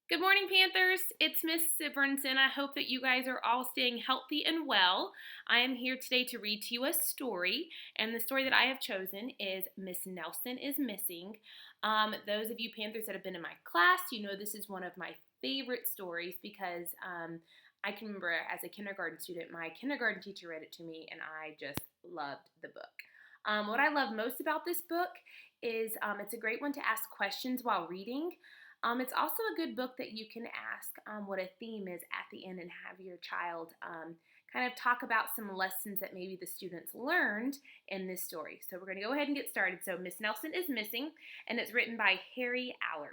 Good morning, Panthers. It's Miss Sibbernsen. I hope that you guys are all staying healthy and well. I am here today to read to you a story, and the story that I have chosen is Miss Nelson is Missing. Those of you Panthers that have been in my class, you know this is one of my favorite stories because I can remember as a kindergarten student, my kindergarten teacher read it to me, and I just loved the book. What I love most about this book is it's a great one to ask questions while reading. It's also a good book that you can ask what a theme is at the end and have your child kind of talk about some lessons that maybe the students learned in this story. So we're going to go ahead and get started. So Miss Nelson is Missing, and it's written by Harry Allard.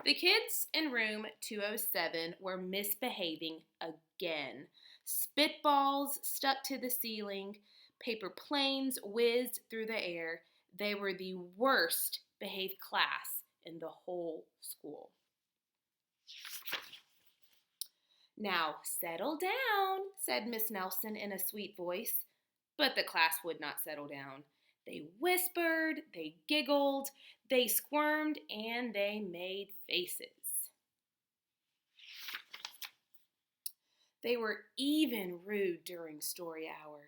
The kids in room 207 were misbehaving again. Spitballs stuck to the ceiling. Paper planes whizzed through the air. They were the worst behaved class in the whole school. Now, settle down, said Miss Nelson in a sweet voice. But the class would not settle down. They whispered, they giggled, they squirmed, and they made faces. They were even rude during story hour.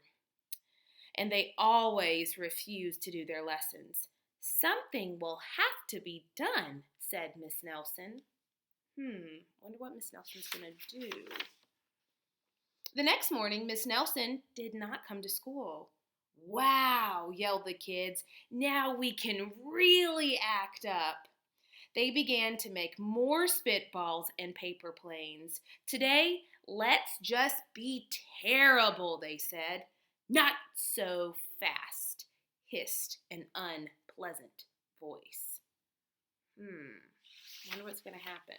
And they always refused to do their lessons. Something will have to be done, said Miss Nelson. Wonder what Miss Nelson's going to do. The next morning, Miss Nelson did not come to school. Wow, yelled the kids. Now we can really act up. They began to make more spitballs and paper planes. Today, let's just be terrible, they said. Not so fast, hissed an unpleasant voice. Wonder what's going to happen.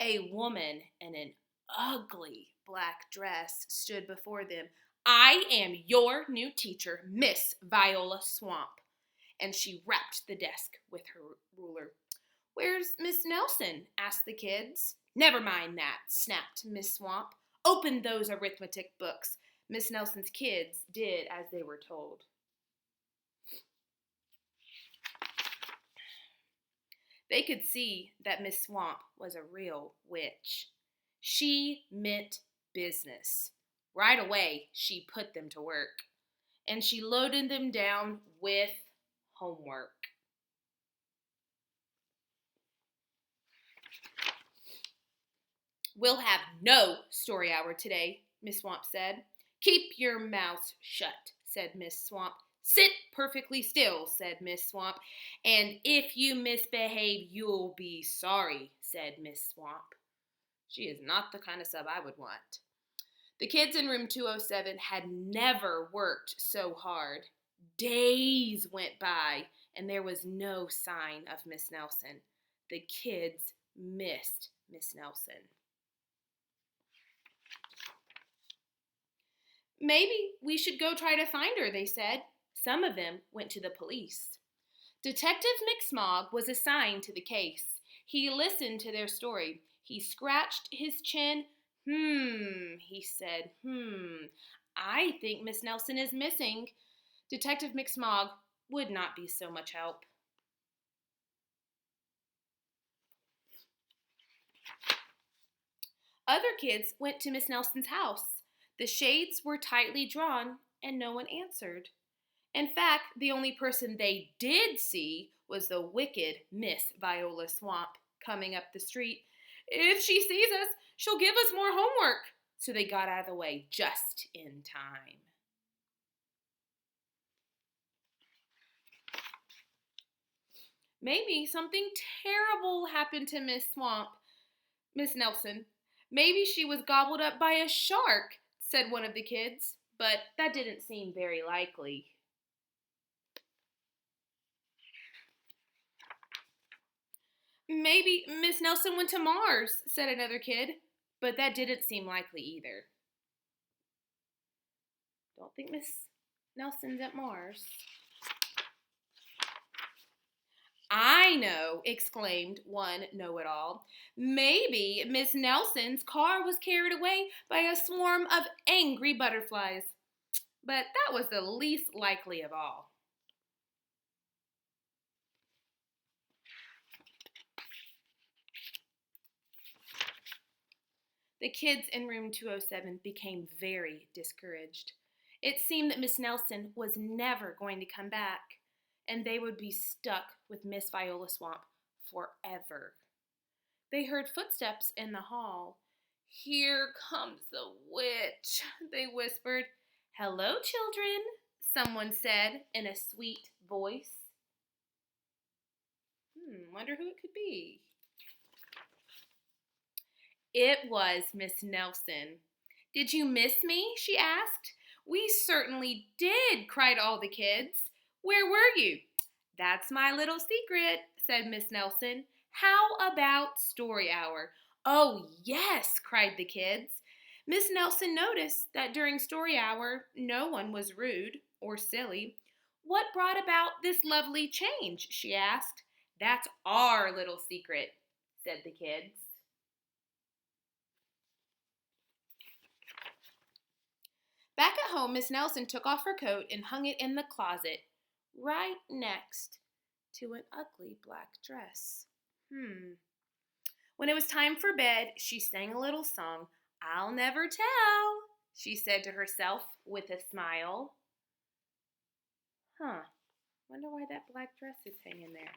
A woman in an ugly black dress stood before them. I am your new teacher, Miss Viola Swamp. And she rapped the desk with her ruler. Where's Miss Nelson? Asked the kids. Never mind that, snapped Miss Swamp. Open those arithmetic books. Miss Nelson's kids did as they were told. They could see that Miss Swamp was a real witch. She meant business. Right away, she put them to work, and she loaded them down with homework. We'll have no story hour today, Miss Swamp said. Keep your mouth shut, said Miss Swamp. Sit perfectly still, said Miss Swamp. And if you misbehave, you'll be sorry, said Miss Swamp. She is not the kind of sub I would want. The kids in room 207 had never worked so hard. Days went by, and there was no sign of Miss Nelson. The kids missed Miss Nelson. Maybe we should go try to find her, they said. Some of them went to the police. Detective McSmog was assigned to the case. He listened to their story. He scratched his chin. He said, I think Miss Nelson is missing. Detective McSmog would not be so much help. Other kids went to Miss Nelson's house. The shades were tightly drawn, and no one answered. In fact, the only person they did see was the wicked Miss Viola Swamp coming up the street. If she sees us, she'll give us more homework. So they got out of the way just in time. Maybe something terrible happened to Miss Nelson. Maybe she was gobbled up by a shark, said one of the kids, but that didn't seem very likely. Maybe Miss Nelson went to Mars, said another kid, but that didn't seem likely either. Don't think Miss Nelson's at Mars. I know, exclaimed one know-it-all. Maybe Miss Nelson's car was carried away by a swarm of angry butterflies. But that was the least likely of all. The kids in room 207 became very discouraged. It seemed that Miss Nelson was never going to come back, and they would be stuck with Miss Viola Swamp forever. They heard footsteps in the hall. "Here comes the witch," they whispered. "Hello, children," someone said in a sweet voice. Wonder who it could be. It was Miss Nelson. "Did you miss me?" she asked. "We certainly did," cried all the kids. "Where were you?" "That's my little secret," said Miss Nelson. "How about story hour?" "Oh, yes," cried the kids. Miss Nelson noticed that during story hour, no one was rude or silly. "What brought about this lovely change?" she asked. "That's our little secret," said the kids. Back at home, Miss Nelson took off her coat and hung it in the closet, right next to an ugly black dress. When it was time for bed, she sang a little song. "I'll never tell," she said to herself with a smile. Wonder why that black dress is hanging there.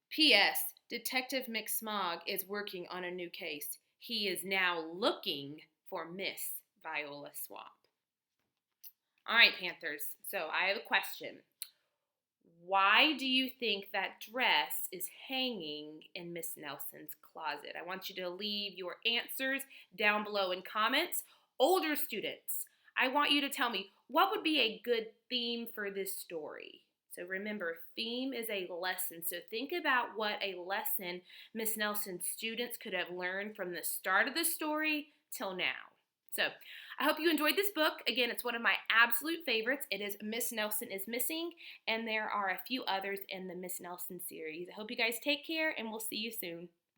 P.S. Detective McSmog is working on a new case. He is now looking for Miss Viola Swamp. All right, Panthers. So I have a question. Why do you think that dress is hanging in Miss Nelson's closet? I want you to leave your answers down below in comments. Older students, I want you to tell me what would be a good theme for this story. So remember, theme is a lesson. So think about what a lesson Miss Nelson's students could have learned from the start of the story till now. So I hope you enjoyed this book. Again, it's one of my absolute favorites. It is Miss Nelson is Missing, and there are a few others in the Miss Nelson series. I hope you guys take care, and we'll see you soon.